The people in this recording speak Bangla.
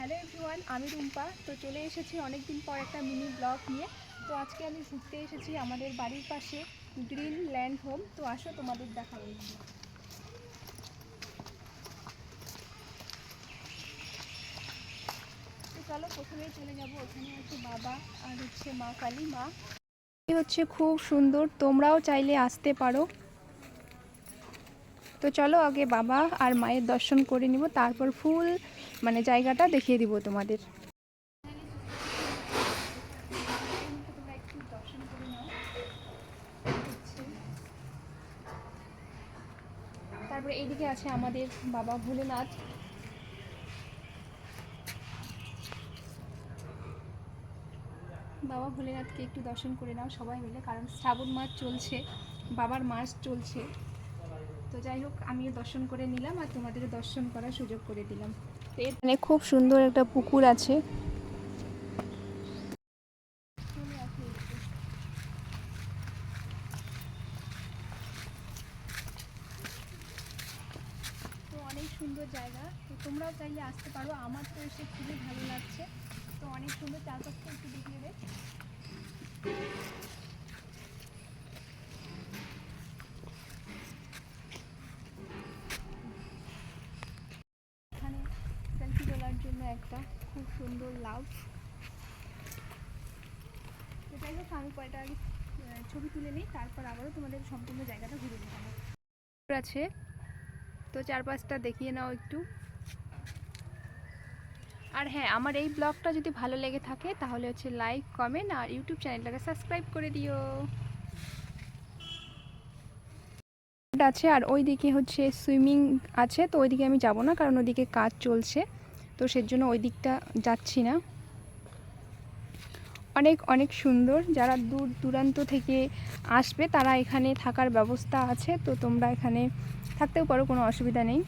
হ্যালো এভরিওয়ান, আমি রুম্পা। তো চলে এসেছি অনেক দিন পর একটা মিনি ব্লগ নিয়ে। তো আজকে আমি ঘুরতে এসেছি আমাদের বাড়ির পাশে গ্রিন ল্যান্ড হোম। তো আসো তোমাদের দেখাবো। তো চলো প্রথমেই চলে যাবো, ওখানে আছে বাবা আর হচ্ছে মা কালী মা। হচ্ছে খুব সুন্দর, তোমরাও চাইলে আসতে পারো। তো চলো আগে বাবা আর মায়ের দর্শন করে নিব, তারপর ফুল জায়গাটা দেখিয়ে দিব তোমাদের। তারপরে এইদিকে আছে আমাদের বাবা ভোলেনাথ। বাবা ভোলেনাথকে একটু দর্শন করে নাও সবাই মিলে, কারণ শ্রাবণ মাস চলছে, বাবার মাস চলছে। তো যাই হোক, আমিও দর্শন করে নিলাম আর তোমাদেরও দর্শন করার সুযোগ করে দিলাম। তো এখানে খুব সুন্দর একটা পুকুর আছে। তো অনেক সুন্দর জায়গা, তো তোমরাও চাইলে আসতে পারো। আমার তো এসে খুবই ভালো লাগছে। তো অনেক সুন্দর, চারপাশটা একটু দেখিয়ে দেয়। এখানে সেলফি তোলার জন্য একটা খুব সুন্দর লাভ। তো যাই হোক, আমি কয়টা আগে ছবি তুলে নিই, তারপর আবারও তোমাদের সম্পূর্ণ জায়গাটা ঘুরে দেখাবো। আছে, তো চারপাশটা দেখিয়ে নাও একটু। আর হ্যাঁ, আমার এই ব্লগটা যদি ভালো লেগে থাকে তাহলে হচ্ছে লাইক, কমেন্ট আর ইউটিউব চ্যানেলটাকে সাবস্ক্রাইব করে দিও। আছে আর ওইদিকে হচ্ছে সুইমিং আছে, তো ওইদিকে আমি যাব না, কারণ ওইদিকে কাজ চলছে। তো সেজন্য ওই দিকটা যাচ্ছি না। অনেক অনেক সুন্দর, যারা দূর দূরান্ত থেকে আসবে তারা এখানে থাকার ব্যবস্থা আছে, তো তোমরা এখানে থাকতেও পারো, কোনো অসুবিধা নেই।